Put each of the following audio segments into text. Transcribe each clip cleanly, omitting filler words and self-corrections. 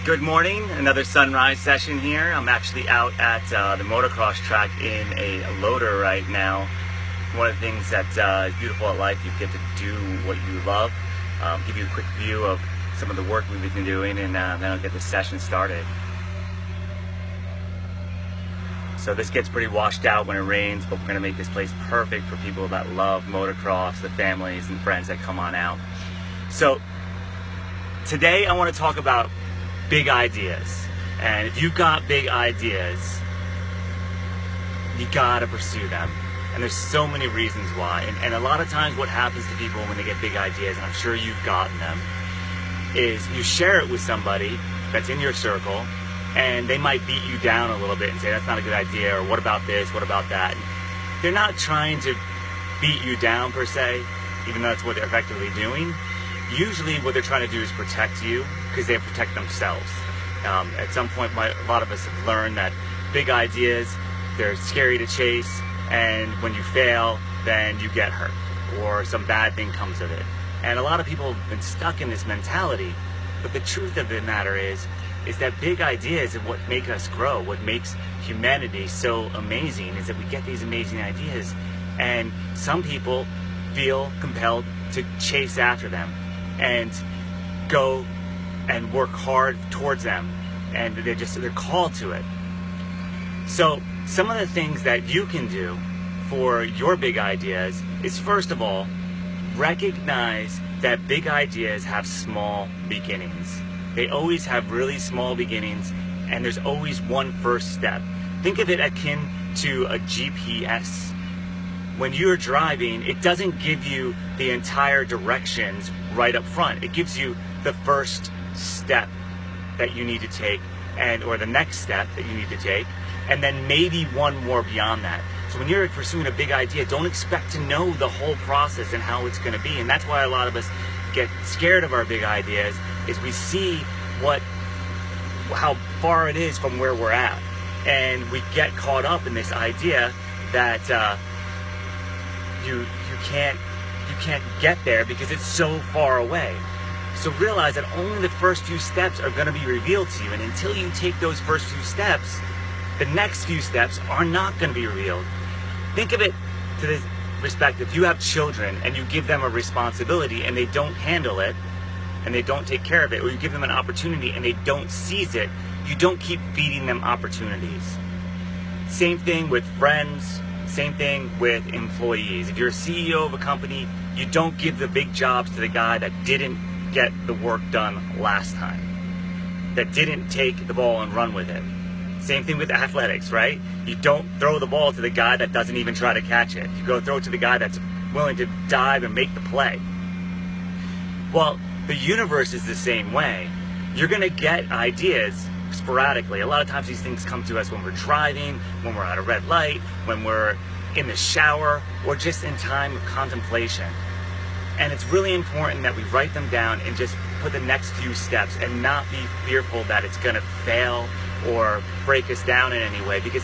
Good morning, another sunrise session here. I'm actually out at the motocross track in a loader right now. One of the things that is beautiful at life, you get to do what you love. Give you a quick view of some of the work we've been doing, and then I'll get the session started. So this gets pretty washed out when it rains, but we're going to make this place perfect for people that love motocross, the families and friends that come on out. So today I want to talk about big ideas. And if you've got big ideas, you gotta pursue them. And there's so many reasons why. And a lot of times what happens to people when they get big ideas, and I'm sure you've gotten them, is you share it with somebody that's in your circle, and they might beat you down a little bit and say, that's not a good idea, or what about this, what about that? And they're not trying to beat you down per se, even though that's what they're effectively doing. Usually what they're trying to do is protect you, because they protect themselves. At some point, a lot of us have learned that big ideas, they're scary to chase, and when you fail, then you get hurt, or some bad thing comes of it. And a lot of people have been stuck in this mentality, but the truth of the matter is that big ideas are what make us grow. What makes humanity so amazing is that we get these amazing ideas, and some people feel compelled to chase after them and go and work hard towards them, and they're called to it. So some of the things that you can do for your big ideas is, first of all, recognize that big ideas have small beginnings. They always have really small beginnings, and there's always one first step. Think of it akin to a GPS. When you're driving, it doesn't give you the entire directions right up front. It gives you the first step that you need to take, or the next step that you need to take, and then maybe one more beyond that. So when you're pursuing a big idea, don't expect to know the whole process and how it's going to be. And that's why a lot of us get scared of our big ideas, is we see how far it is from where we're at, and we get caught up in this idea that you can't get there because it's so far away. So realize that only the first few steps are going to be revealed to you, and until you take those first few steps, the next few steps are not going to be revealed. Think of it to this respect: if you have children and you give them a responsibility and they don't handle it and they don't take care of it, or you give them an opportunity and they don't seize it, you don't keep feeding them opportunities. Same thing with friends. Same thing with employees. If you're a CEO of a company, you don't give the big jobs to the guy that didn't get the work done last time, that didn't take the ball and run with it. Same thing with athletics, right? You don't throw the ball to the guy that doesn't even try to catch it. You go throw it to the guy that's willing to dive and make the play. Well, the universe is the same way. You're going to get ideas sporadically. A lot of times these things come to us when we're driving, when we're at a red light, when we're in the shower, or just in time of contemplation. And it's really important that we write them down and just put the next few steps, and not be fearful that it's going to fail or break us down in any way, because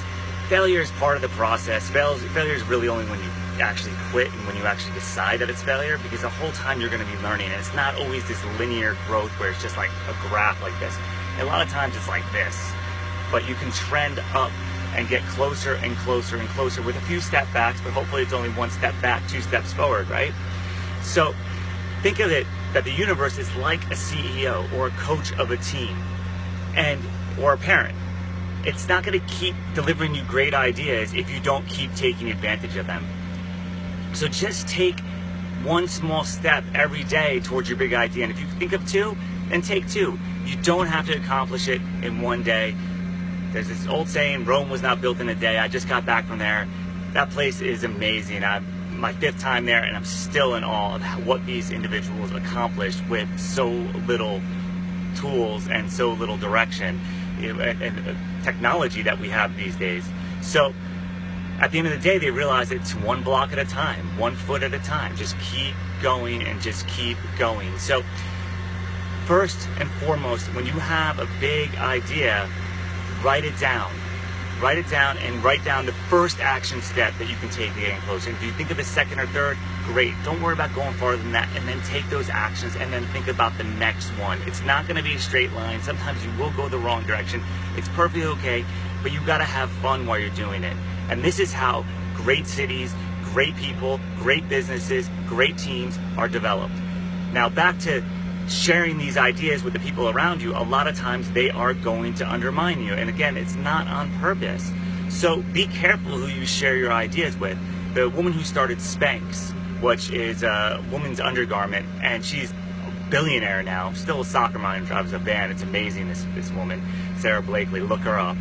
failure is part of the process. Failure is really only when you actually quit and when you actually decide that it's failure, because the whole time you're going to be learning, and it's not always this linear growth where it's just like a graph like this. A lot of times it's like this, but you can trend up and get closer and closer and closer with a few step backs, but hopefully it's only one step back, two steps forward, right? So think of it that the universe is like a CEO or a coach of a team, or a parent. It's not going to keep delivering you great ideas if you don't keep taking advantage of them. So just take one small step every day towards your big idea, and if you think of two, then take two. You don't have to accomplish it in one day. There's this old saying, Rome was not built in a day. I just got back from there. That place is amazing. I'm my 5th time there, and I'm still in awe of what these individuals accomplished with so little tools and so little direction, and technology that we have these days. So at the end of the day, they realize it's one block at a time, 1 foot at a time. Just keep going and just keep going. So first and foremost, when you have a big idea, write it down. Write it down and write down the first action step that you can take to getting closer. If you think of a second or third, great. Don't worry about going farther than that, and then take those actions and then think about the next one. It's not going to be a straight line. Sometimes you will go the wrong direction. It's perfectly okay, but you got to have fun while you're doing it. And this is how great cities, great people, great businesses, great teams are developed. Now back to sharing these ideas with the people around you. A lot of times they are going to undermine you, and again, it's not on purpose. So be careful who you share your ideas with. The woman who started Spanx, which is a woman's undergarment, and she's a billionaire now, still a soccer mom, drives a van. It's amazing, this woman, Sarah Blakely. Look her up.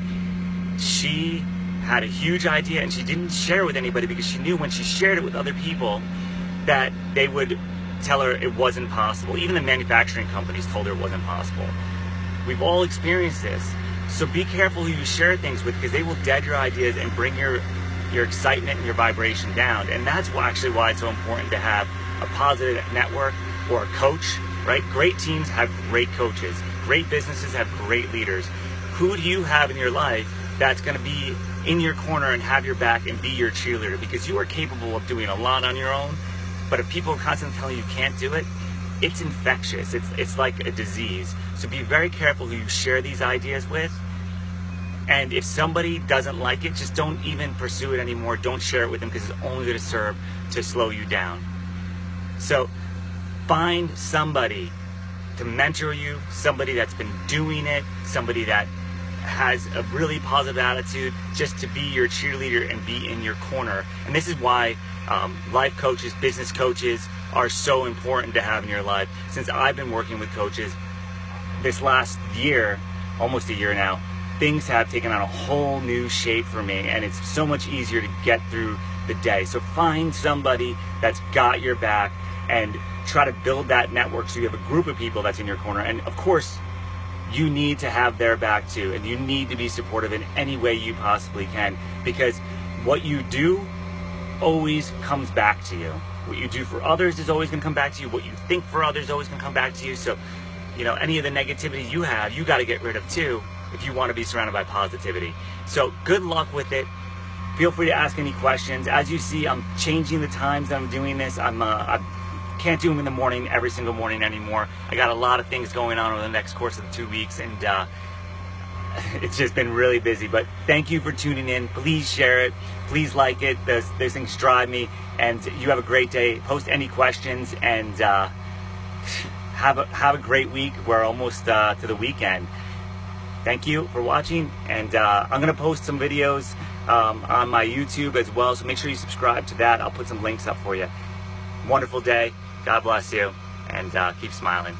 She had a huge idea and she didn't share it with anybody because she knew when she shared it with other people that they would tell her it wasn't possible. Even the manufacturing companies told her it wasn't possible. We've all experienced this. So be careful who you share things with, because they will dead your ideas and bring your excitement and your vibration down. And that's actually why it's so important to have a positive network or a coach, right? Great teams have great coaches. Great businesses have great leaders. Who do you have in your life that's going to be in your corner and have your back and be your cheerleader? Because you are capable of doing a lot on your own. But if people are constantly telling you can't do it, it's infectious. It's like a disease. So be very careful who you share these ideas with. And if somebody doesn't like it, just don't even pursue it anymore. Don't share it with them, because it's only going to serve to slow you down. So find somebody to mentor you, somebody that's been doing it, somebody that has a really positive attitude, just to be your cheerleader and be in your corner. And this is why life coaches, business coaches are so important to have in your life. Since I've been working with coaches this last year, almost a year now, things have taken on a whole new shape for me, and it's so much easier to get through the day. So find somebody that's got your back and try to build that network so you have a group of people that's in your corner. And of course, you need to have their back too, and you need to be supportive in any way you possibly can, because what you do always comes back to you. What you do for others is always going to come back to you. What you think for others is always going to come back to you. So, you know, any of the negativity you have, you got to get rid of too, if you want to be surrounded by positivity. So good luck with it. Feel free to ask any questions. As you see, I'm changing the times that I'm doing this. I can't do them in the morning every single morning anymore. I got a lot of things going on over the next course of the 2 weeks, and it's just been really busy. But thank you for tuning in. Please share it. Please like it. Those things drive me. And you have a great day. Post any questions, and have a great week. We're almost to the weekend. Thank you for watching, and I'm going to post some videos on my YouTube as well, so make sure you subscribe to that. I'll put some links up for you. Wonderful day. God bless you, and keep smiling.